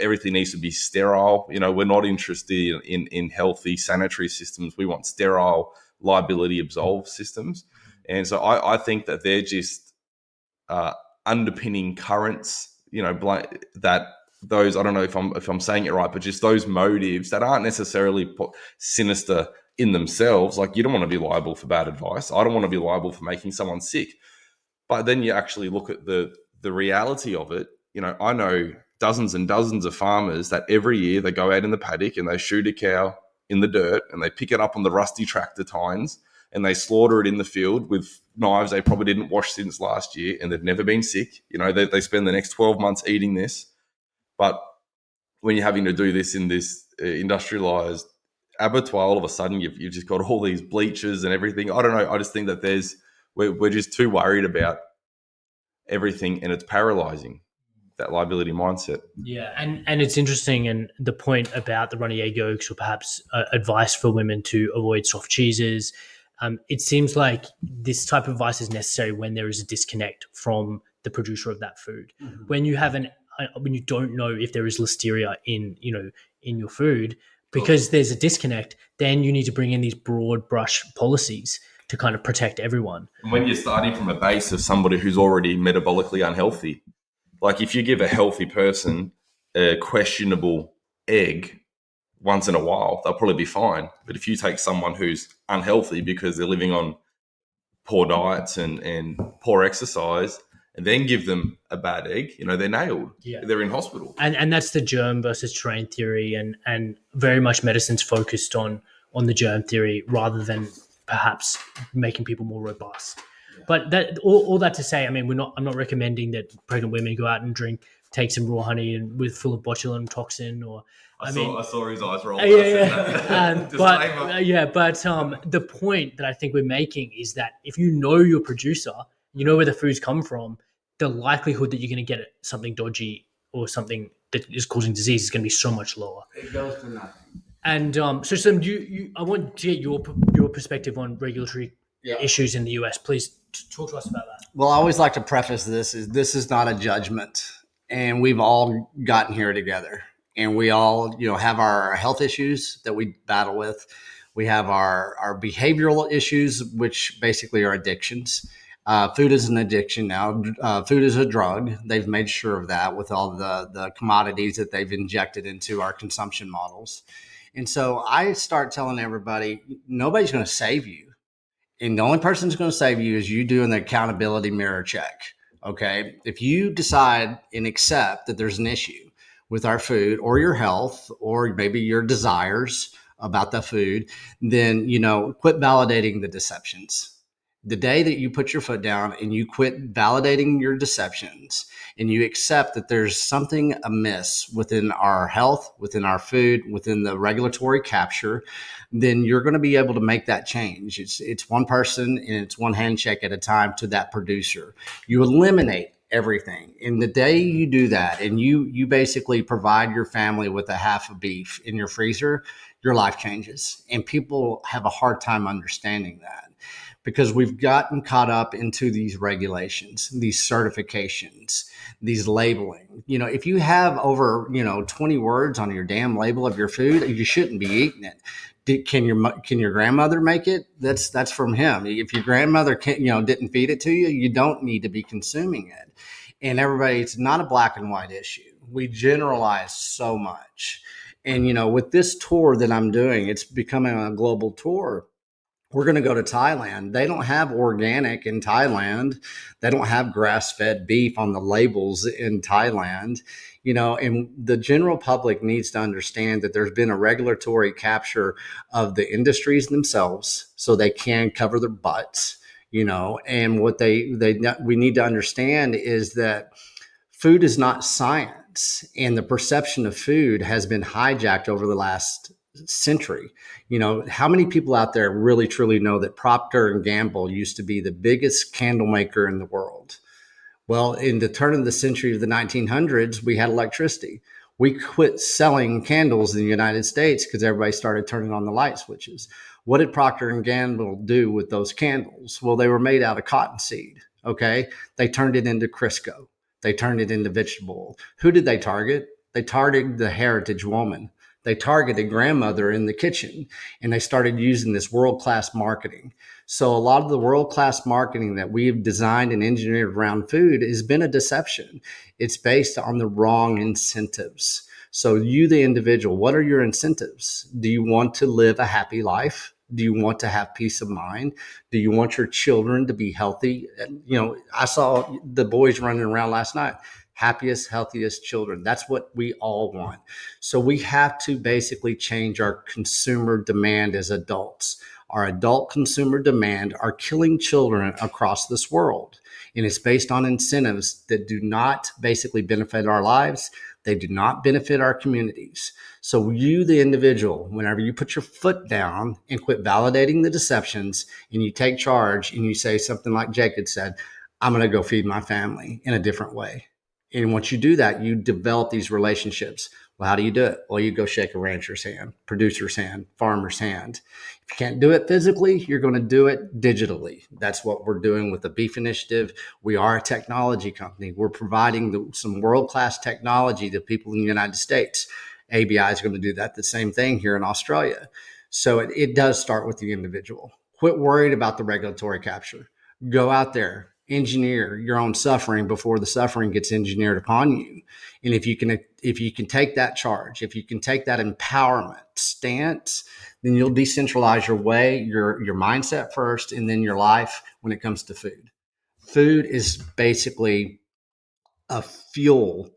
[SPEAKER 3] Everything needs to be sterile. We're not interested in healthy sanitary systems. We want sterile liability absolve systems. And so I think that they're just underpinning currents, that those, I don't know if I'm saying it right, but just those motives that aren't necessarily sinister in themselves. Like you don't want to be liable for bad advice. I don't want to be liable for making someone sick. But then you actually look at the reality of it. I know dozens and dozens of farmers that every year they go out in the paddock and they shoot a cow in the dirt and they pick it up on the rusty tractor tines and they slaughter it in the field with knives they probably didn't wash since last year, and they've never been sick. They spend the next 12 months eating this. But when you're having to do this in this industrialized abattoir, all of a sudden you've just got all these bleachers and everything. I don't know. I just think that we're just too worried about everything, and it's paralyzing, that liability mindset.
[SPEAKER 1] Yeah, and it's interesting, and the point about the runny egg yolks, or perhaps advice for women to avoid soft cheeses. It seems like this type of advice is necessary when there is a disconnect from the producer of that food. Mm-hmm. When you don't know if there is listeria in your food, because there's a disconnect, then you need to bring in these broad brush policies to kind of protect everyone.
[SPEAKER 3] And when you're starting from a base of somebody who's already metabolically unhealthy, like if you give a healthy person a questionable egg once in a while, they'll probably be fine. But if you take someone who's unhealthy because they're living on poor diets and poor exercise, and then give them a bad egg, they're nailed. Yeah. They're in hospital.
[SPEAKER 1] And that's the germ versus terrain theory, and very much medicine's focused on the germ theory rather than perhaps making people more robust. Yeah. But that all that to say, I mean, I'm not recommending that pregnant women go out and drink take some raw honey and with full of botulinum toxin, or
[SPEAKER 3] I saw his eyes roll.
[SPEAKER 1] But the point that I think we're making is that if you know your producer, you know where the food's come from, the likelihood that you're going to get something dodgy or something that is causing disease is going to be so much lower.
[SPEAKER 2] It goes to nothing.
[SPEAKER 1] And so Sam, I want to get your perspective on regulatory issues in the US. Please talk to us about that.
[SPEAKER 2] Well, I always like to preface this is not a judgment, and we've all gotten here together, and we all have our health issues that we battle with. We have our behavioral issues, which basically are addictions. Food is an addiction now. Food is a drug. They've made sure of that with all the commodities that they've injected into our consumption models. And so I start telling everybody, nobody's going to save you. And the only person who's going to save you is you doing the accountability mirror check. Okay. If you decide and accept that there's an issue with our food or your health, or maybe your desires about the food, then, quit validating the deceptions. The day that you put your foot down and you quit validating your deceptions and you accept that there's something amiss within our health, within our food, within the regulatory capture, then you're going to be able to make that change. It's one person and it's one handshake at a time to that producer. You eliminate everything. And the day you do that and you basically provide your family with a half of beef in your freezer, your life changes. And people have a hard time understanding that, because we've gotten caught up into these regulations, these certifications, these labeling. If you have over, 20 words on your damn label of your food, you shouldn't be eating it. Can your grandmother make it? That's from him. If your grandmother didn't feed it to you, you don't need to be consuming it. And everybody, it's not a black and white issue. We generalize so much. And, with this tour that I'm doing, it's becoming a global tour. We're going to go to Thailand. They don't have organic in Thailand. They don't have grass-fed beef on the labels in Thailand. And the general public needs to understand that there's been a regulatory capture of the industries themselves so they can cover their butts, and what we need to understand is that food is not science, and the perception of food has been hijacked over the last century. How many people out there really truly know that Procter and Gamble used to be the biggest candle maker in the world? Well, in the turn of the century of the 1900s, we had electricity. We quit selling candles in the United States because everybody started turning on the light switches. What did Procter and Gamble do with those candles? Well, they were made out of cottonseed. Okay. They turned it into Crisco. They turned it into vegetable oil. Who did they target? They targeted the heritage woman. They targeted grandmother in the kitchen, and they started using this world-class marketing. So a lot of the world-class marketing that we've designed and engineered around food has been a deception. It's based on the wrong incentives. So you, the individual, what are your incentives? Do you want to live a happy life? Do you want to have peace of mind? Do you want your children to be healthy? I saw the boys running around last night. Happiest, healthiest children. That's what we all want. So we have to basically change our consumer demand as adults. Our adult consumer demand are killing children across this world. And it's based on incentives that do not basically benefit our lives. They do not benefit our communities. So you, the individual, whenever you put your foot down and quit validating the deceptions and you take charge and you say something like Jake had said, I'm going to go feed my family in a different way. And once you do that, you develop these relationships. Well, how do you do it? Well, you go shake a rancher's hand, producer's hand, farmer's hand. If you can't do it physically, you're going to do it digitally. That's what we're doing with the Beef Initiative. We are a technology company. We're providing some world-class technology to people in the United States. ABI is going to do that, the same thing here in Australia. So it does start with the individual. Quit worried about the regulatory capture. Go out there. Engineer your own suffering before the suffering gets engineered upon you. And if you can take that charge, if you can take that empowerment stance, then you'll decentralize your way, your mindset first, and then your life when it comes to food. Food is basically a fuel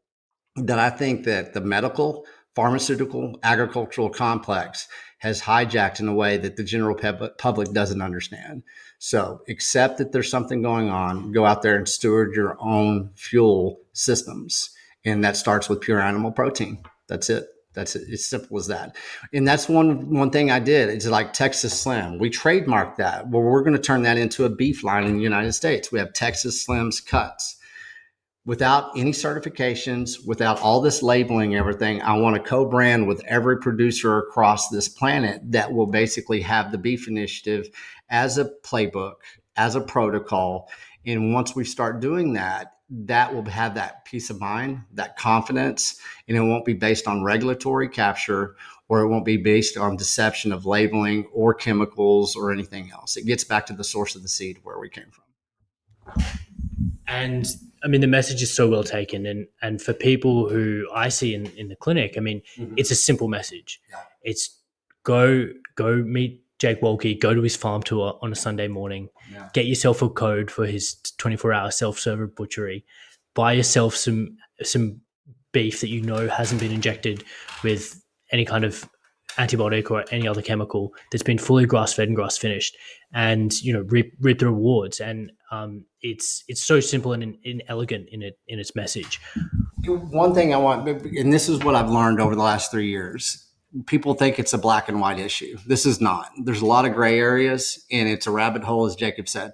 [SPEAKER 2] that I think that the medical, pharmaceutical, agricultural complex has hijacked in a way that the general public doesn't understand. So accept that there's something going on, go out there and steward your own fuel systems And that starts with pure animal protein. That's it. That's it. It's simple as that. And that's one thing I did. It's like Texas Slim. We trademarked that. Well, we're going to turn that into a beef line in the United States. We have Texas Slims cuts. Without any certifications, without all this labeling, everything, I want to co-brand with every producer across this planet that will basically have the Beef Initiative as a playbook, as a protocol. And once we start doing that, that will have that peace of mind, that confidence, and it won't be based on regulatory capture, or it won't be based on deception of labeling or chemicals or anything else. It gets back to the source of the seed where we came from.
[SPEAKER 1] And I mean, the message is so well taken. And for people who I see in the clinic, I mean, it's a simple message.
[SPEAKER 2] Yeah.
[SPEAKER 1] It's go meet Jake Wolki, go to his farm tour on a Sunday morning, get yourself a code for his 24-hour self-serve butchery, buy yourself some beef that you know hasn't been injected with any kind of antibiotic or any other chemical, that's been fully grass-fed and grass-finished, and reap the rewards. And it's so simple and elegant in its message.
[SPEAKER 2] One thing I want, and this is what I've learned over the last 3 years, people think it's a black and white issue. This is not. There's a lot of gray areas, and it's a rabbit hole, as Jacob said.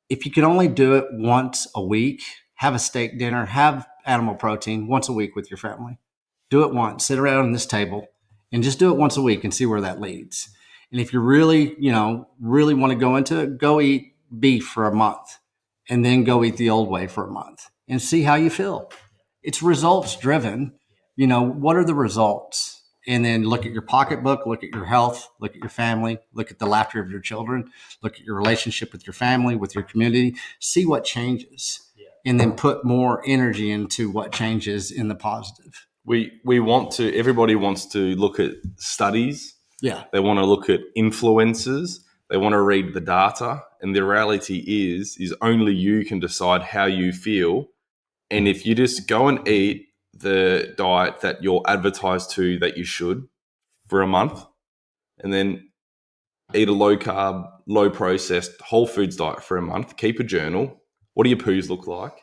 [SPEAKER 2] If you can only do it once a week, have a steak dinner, have animal protein once a week with your family. Do it once. Sit around this table and just do it once a week and see where that leads. And if you really, really want to go into it, go eat beef for a month and then go eat the old way for a month and see how you feel. It's results driven. What are the results? And then look at your pocketbook, look at your health, look at your family, look at the laughter of your children, look at your relationship with your family, with your community, see what changes, and then put more energy into what changes in the positive.
[SPEAKER 3] Everybody wants to look at studies.
[SPEAKER 2] Yeah.
[SPEAKER 3] They want to look at influencers. They want to read the data. And the reality is only you can decide how you feel. And if you just go and eat the diet that you're advertised to that you should for a month, and then eat a low carb, low processed whole foods diet for a month, keep a journal. What do your poos look like?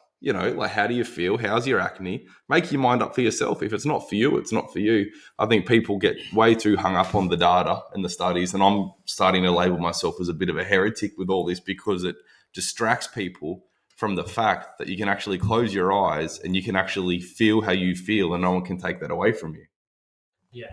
[SPEAKER 3] How do you feel? How's your acne? Make your mind up for yourself. If it's not for you, it's not for you. I think people get way too hung up on the data and the studies, and I'm starting to label myself as a bit of a heretic with all this because it distracts people from the fact that you can actually close your eyes and you can actually feel how you feel, and no one can take that away from you.
[SPEAKER 1] Yeah,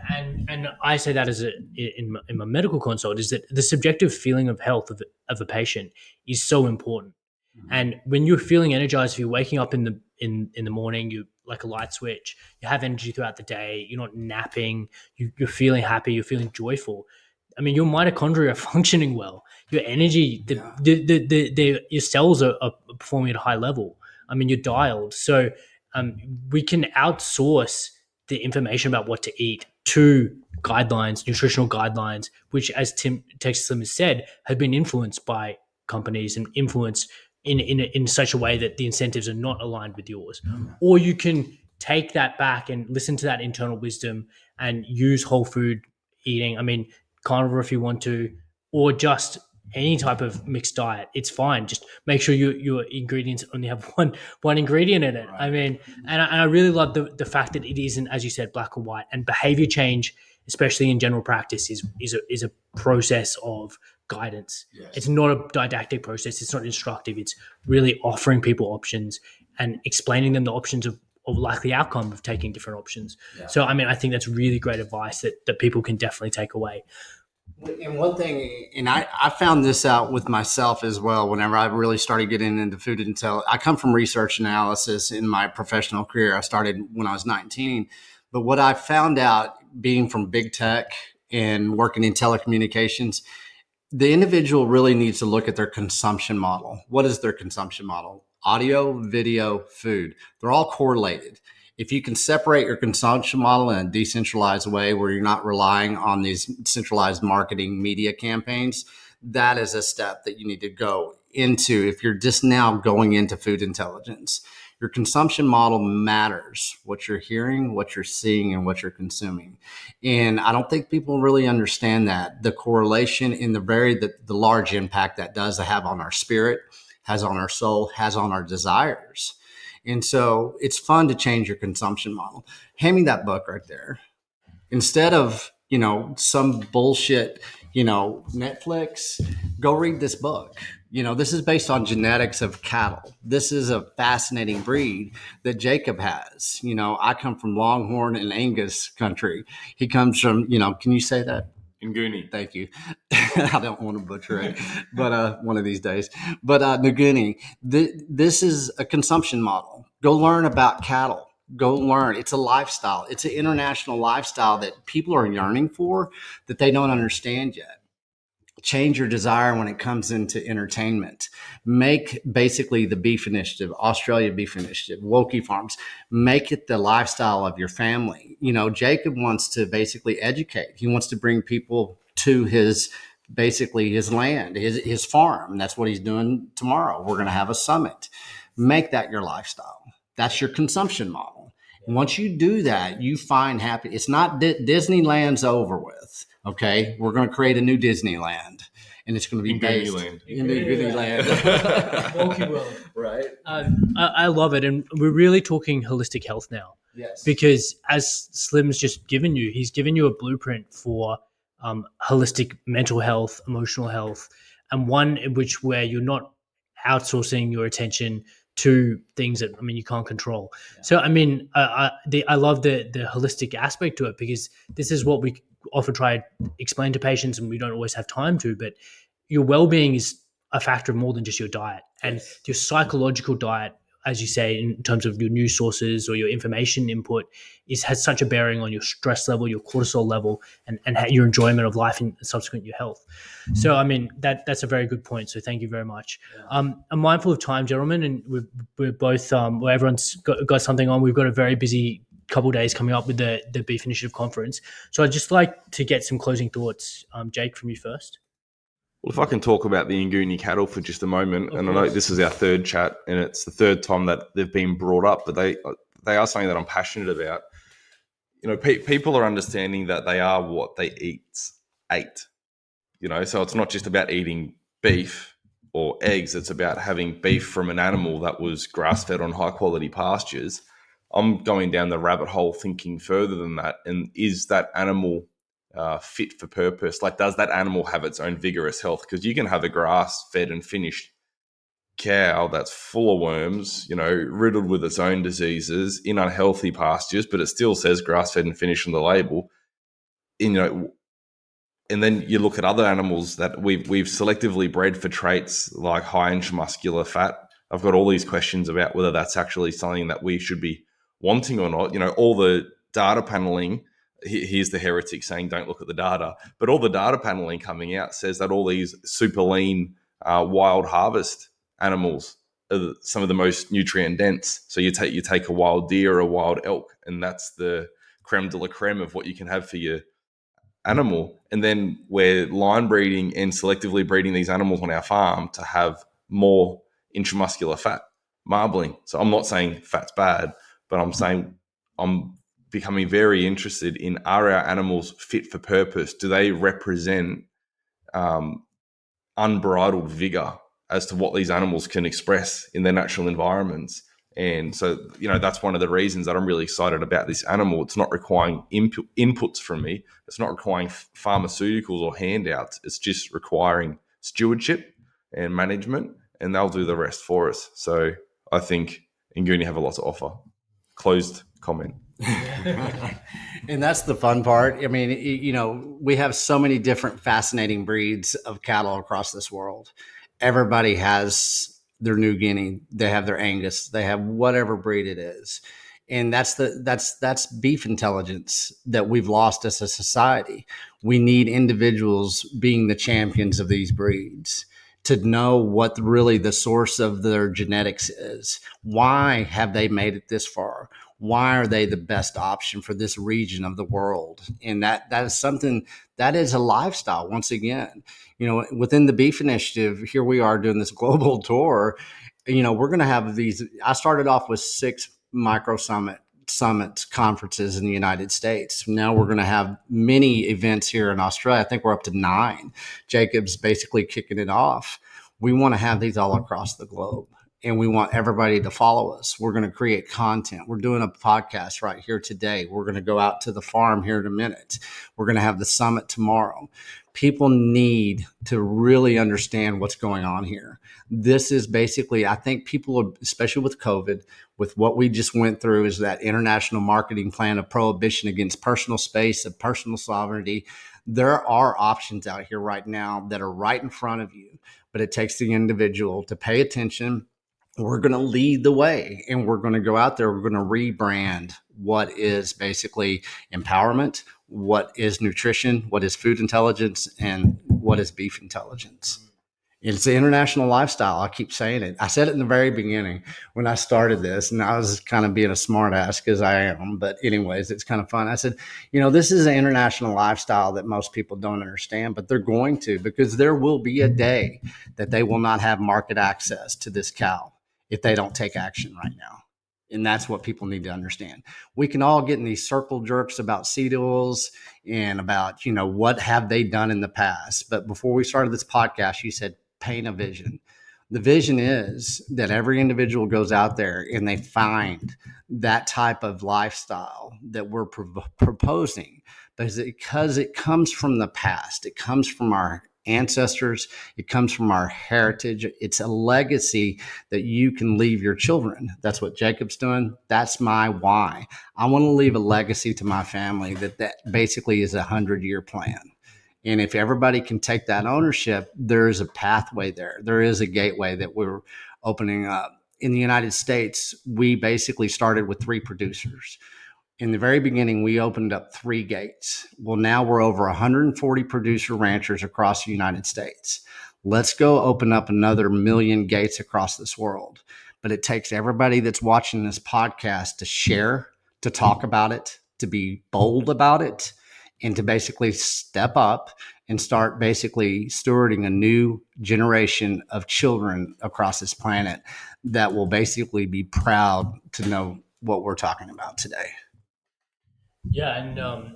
[SPEAKER 1] and I say that in my medical consult, is that the subjective feeling of health of a patient is so important. Mm-hmm. And when you're feeling energized, if you're waking up in the morning, you like a light switch, you have energy throughout the day, you're not napping, you're feeling happy, you're feeling joyful. I mean, your mitochondria are functioning well. Your energy, your cells are performing at a high level. I mean, you're dialed. So we can outsource the information about what to eat to guidelines, nutritional guidelines, which, as Texas Slim has said, have been influenced by companies and influenced in such a way that the incentives are not aligned with yours. Or you can take that back and listen to that internal wisdom and use whole food eating. I mean, carnivore if you want to, or just any type of mixed diet. It's fine. Just make sure your ingredients only have one ingredient in it. Right. I mean, and I really love the fact that it isn't, as you said, black or white. And behavior change, especially in general practice, is a process of guidance. Yes. It's not a didactic process. It's not instructive. It's really offering people options and explaining them the options of likely outcome of taking different options. Yeah. So, I mean, I think that's really great advice that people can definitely take away.
[SPEAKER 2] And one thing, and I found this out with myself as well, whenever I really started getting into food intel. I come from research analysis in my professional career. I started when I was 19. But what I found out being from big tech and working in telecommunications, the individual really needs to look at their consumption model. What is their consumption model? Audio, video, food. They're all correlated. If you can separate your consumption model in a decentralized way where you're not relying on these centralized marketing media campaigns, that is a step that you need to go into if you're just now going into food intelligence. Your consumption model matters. What you're hearing, what you're seeing, and what you're consuming. And I don't think people really understand that. The correlation in the large impact that does have on our spirit, has on our soul, has on our desires. And so it's fun to change your consumption model. Hand me that book right there. Instead of, some bullshit, Netflix, go read this book. This is based on genetics of cattle. This is a fascinating breed that Jacob has. I come from Longhorn and Angus country. He comes from, can you say that?
[SPEAKER 3] Nguni.
[SPEAKER 2] Thank you. I don't want to butcher it, but one of these days. But Nguni, this is a consumption model. Go learn about cattle. Go learn. It's a lifestyle. It's an international lifestyle that people are yearning for that they don't understand yet. Change your desire when it comes into entertainment. Make basically the Beef Initiative, Australia Beef Initiative, Wolki Farms, make it the lifestyle of your family. Jacob wants to basically educate. He wants to bring people to his land, his farm. That's what he's doing tomorrow. We're going to have a summit. Make that your lifestyle. That's your consumption model. Once you do that, you find happy. It's not Disneyland's over with. Okay, we're going to create a new Disneyland, and it's going to be based in Disneyland.
[SPEAKER 1] Wolki World.
[SPEAKER 2] Right.
[SPEAKER 1] I love it, and we're really talking holistic health now.
[SPEAKER 2] Yes.
[SPEAKER 1] Because as Slim's just given you, he's given you a blueprint for holistic mental health, emotional health, and one in which where you're not outsourcing your attention to things that you can't control. Yeah. So I love the holistic aspect to it, because this is what we often try to explain to patients, and we don't always have time to. But your well-being is a factor of more than just your diet, and your psychological diet, as you say, in terms of your news sources or your information input, has such a bearing on your stress level, your cortisol level, and your enjoyment of life and subsequent your health. So, that's a very good point. So thank you very much. Yeah. I'm mindful of time, gentlemen, and we're both, everyone's got something on. We've got a very busy couple of days coming up with the Beef Initiative conference. So I'd just like to get some closing thoughts. Jake, from you first.
[SPEAKER 3] Well, if I can talk about the Nguni cattle for just a moment, and I know this is our third chat, and it's the third time that they've been brought up, but they are something that I'm passionate about. People are understanding that they are what they ate. So it's not just about eating beef or eggs. It's about having beef from an animal that was grass-fed on high-quality pastures. I'm going down the rabbit hole thinking further than that, and is that animal fit for purpose? Like, does that animal have its own vigorous health? Because you can have a grass-fed and finished cow that's full of worms, riddled with its own diseases in unhealthy pastures, but it still says grass-fed and finished on the label. And then you look at other animals that we've selectively bred for traits like high intramuscular fat. I've got all these questions about whether that's actually something that we should be wanting or not. All the data paneling. Here's the heretic saying, don't look at the data. But all the data paneling coming out says that all these super lean wild harvest animals are some of the most nutrient dense. So you take a wild deer or a wild elk, and that's the creme de la creme of what you can have for your animal. And then we're line breeding and selectively breeding these animals on our farm to have more intramuscular fat, marbling. So I'm not saying fat's bad, but I'm saying I'm becoming very interested in, are our animals fit for purpose? Do they represent unbridled vigor as to what these animals can express in their natural environments? And so, that's one of the reasons that I'm really excited about this animal. It's not requiring inputs from me. It's not requiring pharmaceuticals or handouts. It's just requiring stewardship and management, and they'll do the rest for us. So I think Nguni have a lot to offer. Closed comment.
[SPEAKER 2] And that's the fun part. We have so many different fascinating breeds of cattle across this world. Everybody has their New Guinea, they have their Angus, they have whatever breed it is. And that's beef intelligence that we've lost as a society. We need individuals being the champions of these breeds to know what really the source of their genetics is. Why have they made it this far? Why are they the best option for this region of the world? And that is something that is a lifestyle. Once again, within the Beef Initiative, here we are doing this global tour. We're going to have these. I started off with 6 micro summits conferences in the United States. Now we're going to have many events here in Australia. I think we're up to 9. Jacob's basically kicking it off. We want to have these all across the globe. and we want everybody to follow us. We're going to create content. We're doing a podcast right here today. We're going to go out to the farm here in a minute. We're going to have the summit tomorrow. People need to really understand what's going on here. This is basically, I think people, especially with COVID, with what we just went through, is that international marketing plan of prohibition against personal space, of personal sovereignty. There are options out here right now that are right in front of you, but it takes the individual to pay attention. We're going to lead the way, and we're going to go out there. We're going to rebrand what is basically empowerment, what is nutrition, what is food intelligence, and what is beef intelligence. It's the international lifestyle. I keep saying it. I said it in the very beginning when I started this, and I was kind of being a smart ass because I am. But anyways, it's kind of fun. I said, this is an international lifestyle that most people don't understand, but they're going to, because there will be a day that they will not have market access to this cow if they don't take action right now. And that's what people need to understand. We can all get in these circle jerks about seed oils and about, what have they done in the past. But before we started this podcast, you said paint a vision. The vision is that every individual goes out there and they find that type of lifestyle that we're proposing, because it comes from the past. It comes from our ancestors. It comes from our heritage. It's a legacy that you can leave your children. That's what Jacob's doing. That's my why. I want to leave a legacy to my family that basically is 100-year plan. And if everybody can take that ownership, there's a pathway there. There is a gateway that we're opening up. In the United States, we basically started with 3 producers. In the very beginning, we opened up 3 gates. Well, now we're over 140 producer ranchers across the United States. Let's go open up another 1 million gates across this world. But it takes everybody that's watching this podcast to share, to talk about it, to be bold about it, and to basically step up and start basically stewarding a new generation of children across this planet that will basically be proud to know what we're talking about today.
[SPEAKER 1] Yeah, and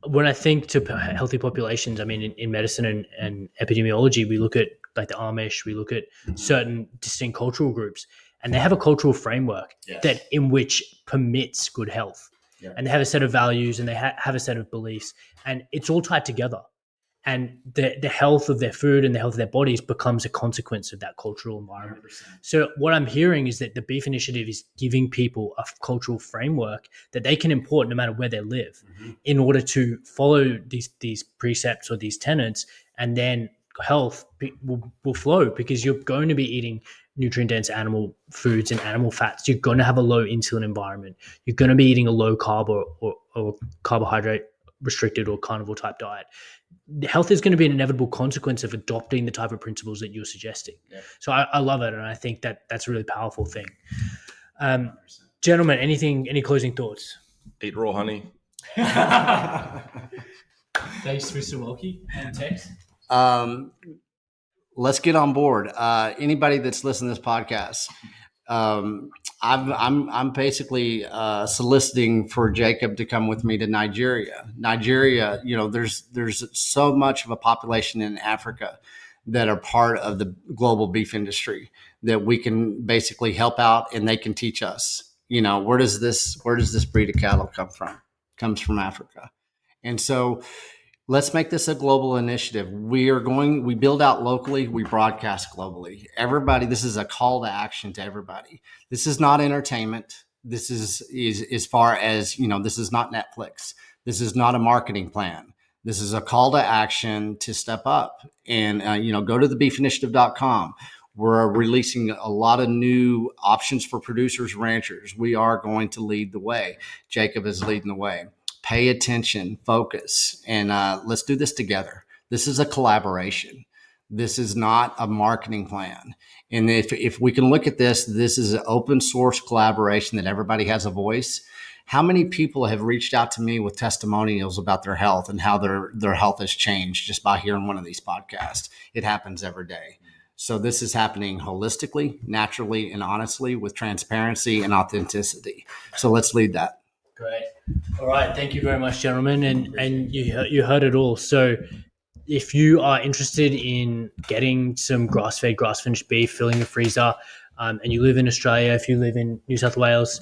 [SPEAKER 1] when I think to healthy populations, I mean, in medicine and epidemiology, we look at like the Amish, we look at certain distinct cultural groups, and they have a cultural framework that in which permits good health. Yeah. And they have a set of values and they have a set of beliefs, and it's all tied together. And the health of their food and the health of their bodies becomes a consequence of that cultural environment. 100%. So what I'm hearing is that the Beef Initiative is giving people a cultural framework that they can import no matter where they live, in order to follow these precepts or these tenets, and then health will flow, because you're going to be eating nutrient-dense animal foods and animal fats. You're going to have a low insulin environment. You're going to be eating a low carb or carbohydrate restricted or carnivore type diet. Health is going to be an inevitable consequence of adopting the type of principles that you're suggesting. Yeah. So I love it, and I think that's a really powerful thing. Gentlemen, any closing thoughts?
[SPEAKER 3] Eat raw honey.
[SPEAKER 1] Thanks, Mr. Wolki and Tex.
[SPEAKER 2] Let's get on board. Anybody that's listening to this podcast, I'm basically soliciting for Jacob to come with me to Nigeria. Nigeria, there's so much of a population in Africa that are part of the global beef industry that we can basically help out, and they can teach us. Where does this breed of cattle come from? It comes from Africa, and so let's make this a global initiative. We build out locally, we broadcast globally. Everybody, this is a call to action to everybody. This is not entertainment. This is as far as, this is not Netflix. This is not a marketing plan. This is a call to action to step up and, go to thebeefinitiative.com. We're releasing a lot of new options for producers, ranchers. We are going to lead the way. Jacob is leading the way. Pay attention, focus, and let's do this together. This is a collaboration. This is not a marketing plan. And if we can look at this is an open source collaboration that everybody has a voice. How many people have reached out to me with testimonials about their health and how their health has changed just by hearing one of these podcasts? It happens every day. So this is happening holistically, naturally, and honestly, with transparency and authenticity. So let's lead that.
[SPEAKER 1] Great. All right. Thank you very much, gentlemen. And you heard it all. So if you are interested in getting some grass-fed, grass-finished beef, filling the freezer, and you live in Australia, if you live in New South Wales,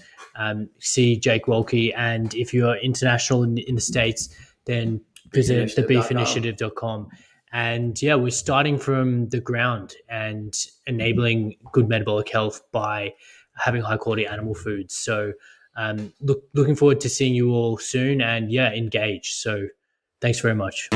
[SPEAKER 1] see Jake Wolki. And if you're international in the States, then visit thebeefinitiative.com. And yeah, we're starting from the ground and enabling good metabolic health by having high quality animal foods. So looking forward to seeing you all soon, and yeah, engage. So thanks very much.